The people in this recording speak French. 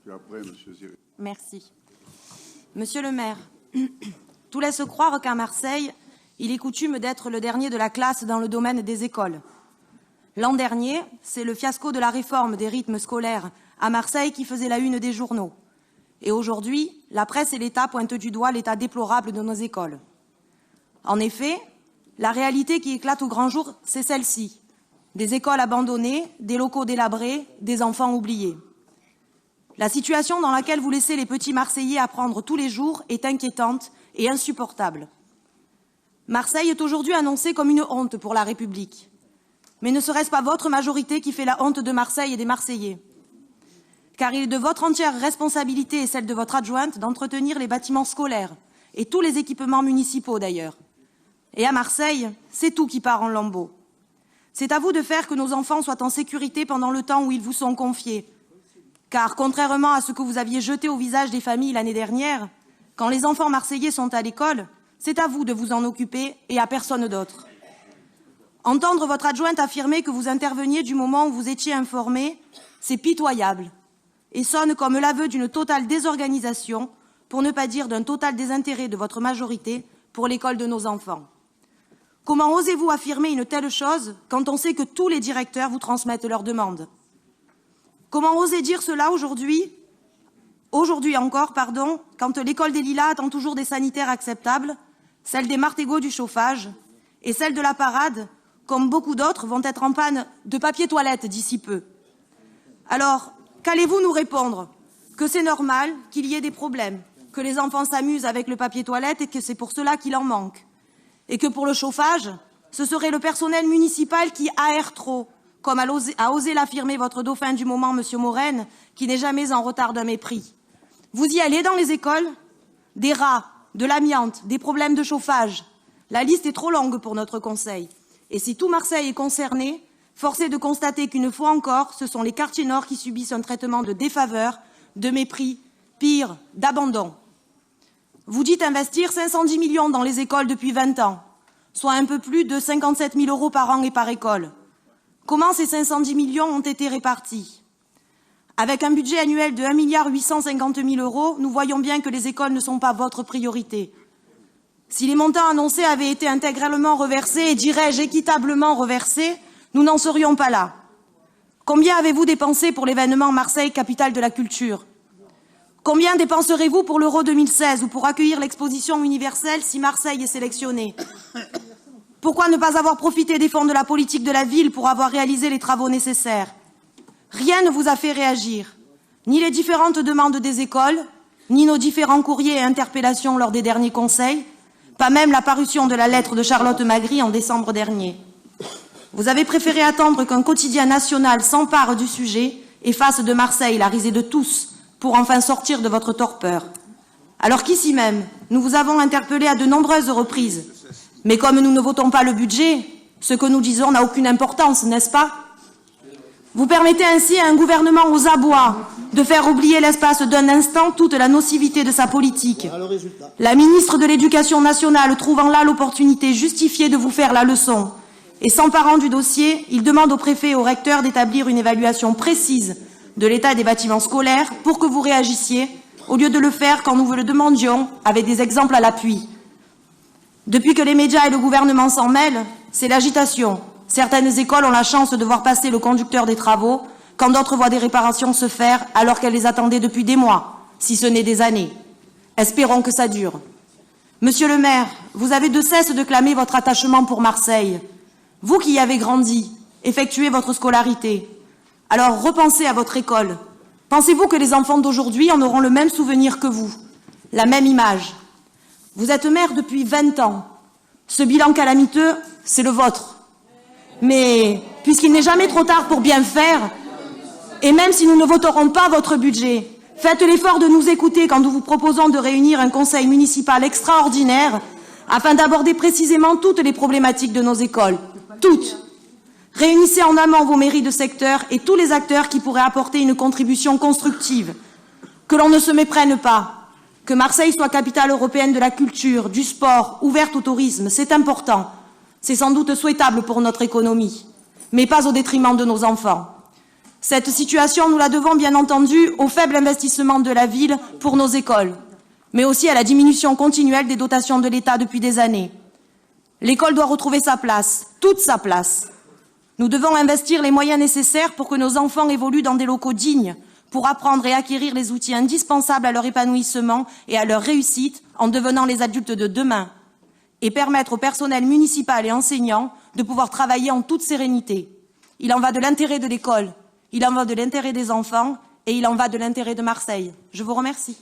Puis après, monsieur Ziré. Merci. Monsieur le maire, tout laisse croire qu'à Marseille, il est coutume d'être le dernier de la classe dans le domaine des écoles. L'an dernier, c'est le fiasco de la réforme des rythmes scolaires à Marseille qui faisait la une des journaux. Et aujourd'hui, la presse et l'État pointent du doigt l'état déplorable de nos écoles. En effet, la réalité qui éclate au grand jour, c'est celle-ci. Des écoles abandonnées, des locaux délabrés, des enfants oubliés. La situation dans laquelle vous laissez les petits Marseillais apprendre tous les jours est inquiétante et insupportable. Marseille est aujourd'hui annoncée comme une honte pour la République. Mais ne serait-ce pas votre majorité qui fait la honte de Marseille et des Marseillais? Car il est de votre entière responsabilité et celle de votre adjointe d'entretenir les bâtiments scolaires et tous les équipements municipaux d'ailleurs. Et à Marseille, c'est tout qui part en lambeaux. C'est à vous de faire que nos enfants soient en sécurité pendant le temps où ils vous sont confiés. Car, contrairement à ce que vous aviez jeté au visage des familles l'année dernière, quand les enfants marseillais sont à l'école, c'est à vous de vous en occuper et à personne d'autre. Entendre votre adjointe affirmer que vous interveniez du moment où vous étiez informé, c'est pitoyable et sonne comme l'aveu d'une totale désorganisation, pour ne pas dire d'un total désintérêt de votre majorité pour l'école de nos enfants. Comment osez-vous affirmer une telle chose quand on sait que tous les directeurs vous transmettent leurs demandes? Comment oser dire cela aujourd'hui encore, quand l'école des Lilas attend toujours des sanitaires acceptables, celle des Martégots du chauffage et celle de la Parade, comme beaucoup d'autres, vont être en panne de papier toilette d'ici peu. Alors, qu'allez-vous nous répondre? Que c'est normal qu'il y ait des problèmes, que les enfants s'amusent avec le papier toilette et que c'est pour cela qu'il en manque. Et que pour le chauffage, ce serait le personnel municipal qui aère trop, comme a osé l'affirmer votre dauphin du moment, M. Maurenne, qui n'est jamais en retard d'un mépris. Vous y allez dans les écoles? Des rats, de l'amiante, des problèmes de chauffage. La liste est trop longue pour notre conseil. Et si tout Marseille est concerné, force est de constater qu'une fois encore, ce sont les quartiers nord qui subissent un traitement de défaveur, de mépris, pire, d'abandon. Vous dites investir 510 millions dans les écoles depuis 20 ans, soit un peu plus de 57 000 € par an et par école. Comment ces 510 millions ont été répartis? Avec un budget annuel de 1 850 000 €, nous voyons bien que les écoles ne sont pas votre priorité. Si les montants annoncés avaient été intégralement reversés, et dirais-je équitablement reversés, nous n'en serions pas là. Combien avez-vous dépensé pour l'événement Marseille, capitale de la culture? Combien dépenserez-vous pour l'Euro 2016 ou pour accueillir l'exposition universelle si Marseille est sélectionnée? Pourquoi ne pas avoir profité des fonds de la politique de la ville pour avoir réalisé les travaux nécessaires? Rien ne vous a fait réagir, ni les différentes demandes des écoles, ni nos différents courriers et interpellations lors des derniers conseils, pas même la parution de la lettre de Charlotte Magri en décembre dernier. Vous avez préféré attendre qu'un quotidien national s'empare du sujet et fasse de Marseille la risée de tous, pour enfin sortir de votre torpeur. Alors qu'ici même, nous vous avons interpellé à de nombreuses reprises. Mais comme nous ne votons pas le budget, ce que nous disons n'a aucune importance, n'est-ce pas? Vous permettez ainsi à un gouvernement aux abois de faire oublier l'espace d'un instant toute la nocivité de sa politique. La ministre de l'Éducation nationale trouvant là l'opportunité justifiée de vous faire la leçon. Et s'emparant du dossier, il demande au préfet et au recteur d'établir une évaluation précise de l'état des bâtiments scolaires pour que vous réagissiez, au lieu de le faire quand nous vous le demandions, avec des exemples à l'appui. Depuis que les médias et le gouvernement s'en mêlent, c'est l'agitation. Certaines écoles ont la chance de voir passer le conducteur des travaux, quand d'autres voient des réparations se faire alors qu'elles les attendaient depuis des mois, si ce n'est des années. Espérons que ça dure. Monsieur le maire, vous avez de cesse de clamer votre attachement pour Marseille. Vous qui y avez grandi, effectuez votre scolarité. Alors repensez à votre école. Pensez-vous que les enfants d'aujourd'hui en auront le même souvenir que vous, la même image? Vous êtes maire depuis 20 ans. Ce bilan calamiteux, c'est le vôtre. Mais puisqu'il n'est jamais trop tard pour bien faire, et même si nous ne voterons pas votre budget, faites l'effort de nous écouter quand nous vous proposons de réunir un conseil municipal extraordinaire afin d'aborder précisément toutes les problématiques de nos écoles. Toutes. Réunissez en amont vos mairies de secteur et tous les acteurs qui pourraient apporter une contribution constructive. Que l'on ne se méprenne pas. Que Marseille soit capitale européenne de la culture, du sport, ouverte au tourisme, c'est important. C'est sans doute souhaitable pour notre économie, mais pas au détriment de nos enfants. Cette situation, nous la devons bien entendu au faible investissement de la ville pour nos écoles, mais aussi à la diminution continuelle des dotations de l'État depuis des années. L'école doit retrouver sa place, toute sa place. Nous devons investir les moyens nécessaires pour que nos enfants évoluent dans des locaux dignes, pour apprendre et acquérir les outils indispensables à leur épanouissement et à leur réussite en devenant les adultes de demain, et permettre au personnel municipal et enseignant de pouvoir travailler en toute sérénité. Il en va de l'intérêt de l'école, il en va de l'intérêt des enfants et il en va de l'intérêt de Marseille. Je vous remercie.